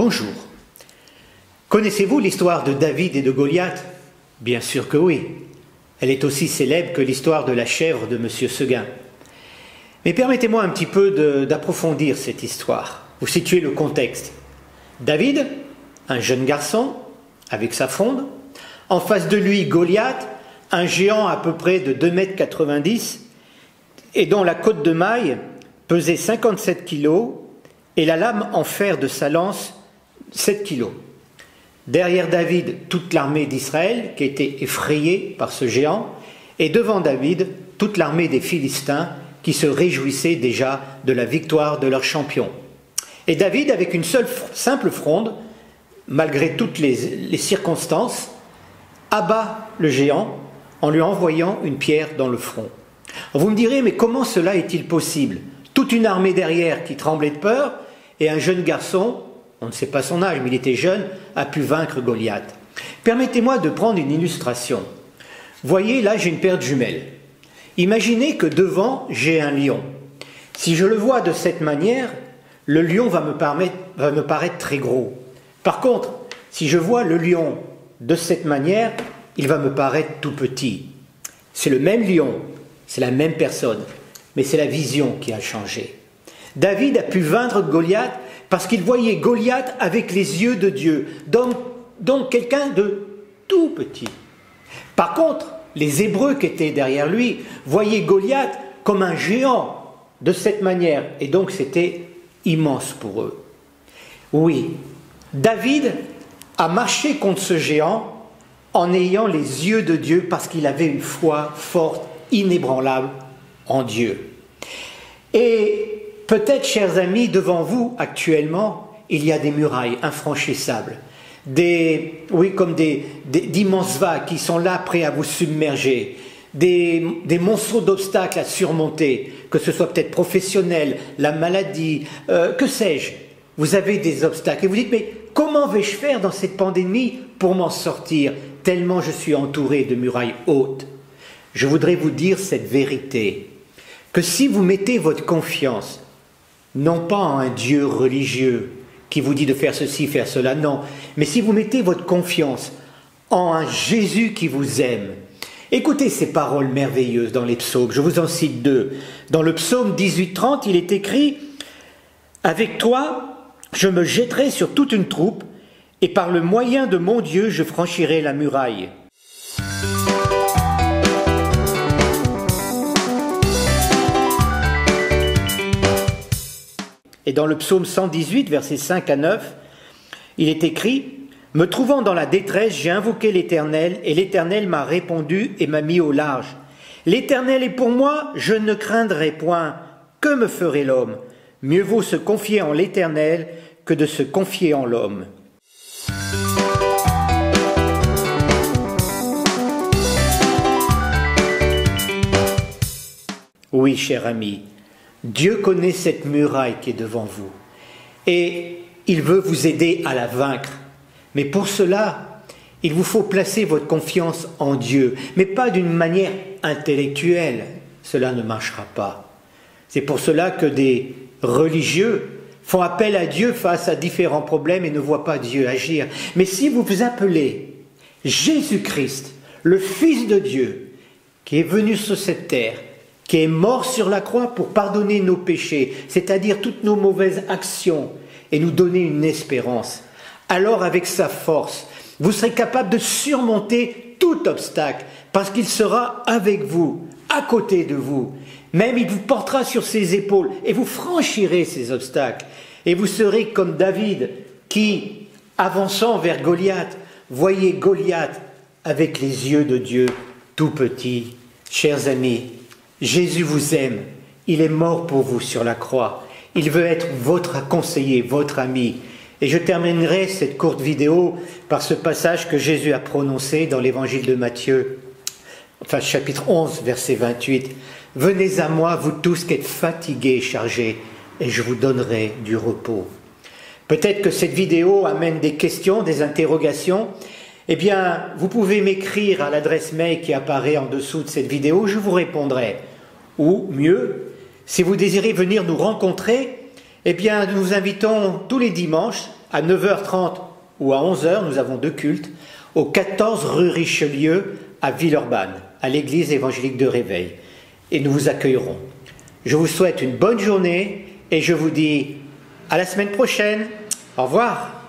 Bonjour. Connaissez-vous l'histoire de David et de Goliath? Bien sûr que oui. Elle est aussi célèbre que l'histoire de la chèvre de Monsieur Seguin. Mais permettez-moi un petit peu d'approfondir cette histoire. Vous situez le contexte. David, un jeune garçon, avec sa fronde. En face de lui, Goliath, un géant à peu près de 2,90 m et dont la côte de maille pesait 57 kg et la lame en fer de sa lance 7 kg. Derrière David, toute l'armée d'Israël qui était effrayée par ce géant, et devant David, toute l'armée des Philistins qui se réjouissait déjà de la victoire de leur champion. Et David, avec une seule simple fronde, malgré toutes les circonstances, abat le géant en lui envoyant une pierre dans le front. Vous me direz, mais comment cela est-il possible? Toute une armée derrière qui tremblait de peur, et un jeune garçon, on ne sait pas son âge, mais il était jeune, a pu vaincre Goliath. Permettez-moi de prendre une illustration. Voyez, là j'ai une paire de jumelles. Imaginez que devant, j'ai un lion. Si je le vois de cette manière, le lion va me paraître très gros. Par contre, si je vois le lion de cette manière, il va me paraître tout petit. C'est le même lion, c'est la même personne, mais c'est la vision qui a changé. David a pu vaincre Goliath parce qu'il voyait Goliath avec les yeux de Dieu, donc quelqu'un de tout petit. Par contre, les Hébreux qui étaient derrière lui voyaient Goliath comme un géant de cette manière, et donc c'était immense pour eux. Oui, David a marché contre ce géant en ayant les yeux de Dieu parce qu'il avait une foi forte, inébranlable en Dieu. Et peut-être, chers amis, devant vous, actuellement, il y a des murailles infranchissables, comme d'immenses vagues qui sont là prêts à vous submerger, des monceaux d'obstacles à surmonter, que ce soit peut-être professionnel, la maladie, que sais-je. Vous avez des obstacles et vous dites, mais comment vais-je faire dans cette pandémie pour m'en sortir, tellement je suis entouré de murailles hautes? Je voudrais vous dire cette vérité, que si vous mettez votre confiance, non pas en un Dieu religieux qui vous dit de faire ceci, faire cela, non, mais si vous mettez votre confiance en un Jésus qui vous aime. Écoutez ces paroles merveilleuses dans les psaumes, je vous en cite deux. Dans le psaume 18:30, il est écrit « Avec toi, je me jetterai sur toute une troupe, et par le moyen de mon Dieu, je franchirai la muraille. » Et dans le psaume 118, versets 5 à 9, il est écrit « Me trouvant dans la détresse, j'ai invoqué l'Éternel, et l'Éternel m'a répondu et m'a mis au large. L'Éternel est pour moi, je ne craindrai point. Que me ferait l'homme? Mieux vaut se confier en l'Éternel que de se confier en l'homme. » Oui, cher ami, Dieu connaît cette muraille qui est devant vous et il veut vous aider à la vaincre. Mais pour cela, il vous faut placer votre confiance en Dieu, mais pas d'une manière intellectuelle. Cela ne marchera pas. C'est pour cela que des religieux font appel à Dieu face à différents problèmes et ne voient pas Dieu agir. Mais si vous vous appelez Jésus-Christ, le Fils de Dieu, qui est venu sur cette terre, qui est mort sur la croix pour pardonner nos péchés, c'est-à-dire toutes nos mauvaises actions, et nous donner une espérance, alors avec sa force, vous serez capable de surmonter tout obstacle, parce qu'il sera avec vous, à côté de vous. Même il vous portera sur ses épaules, et vous franchirez ces obstacles. Et vous serez comme David, qui, avançant vers Goliath, voyait Goliath avec les yeux de Dieu, tout petit. Chers amis, Jésus vous aime, il est mort pour vous sur la croix, il veut être votre conseiller, votre ami. Et je terminerai cette courte vidéo par ce passage que Jésus a prononcé dans l'évangile de Matthieu, chapitre 11, verset 28. « Venez à moi, vous tous qui êtes fatigués et chargés, et je vous donnerai du repos. » Peut-être que cette vidéo amène des questions, des interrogations. Eh bien, vous pouvez m'écrire à l'adresse mail qui apparaît en dessous de cette vidéo, je vous répondrai. Ou mieux, si vous désirez venir nous rencontrer, eh bien, nous vous invitons tous les dimanches à 9h30 ou à 11h, nous avons 2 cultes, au 14 rue Richelieu à Villeurbanne, à l'église évangélique de Réveil. Et nous vous accueillerons. Je vous souhaite une bonne journée et je vous dis à la semaine prochaine. Au revoir.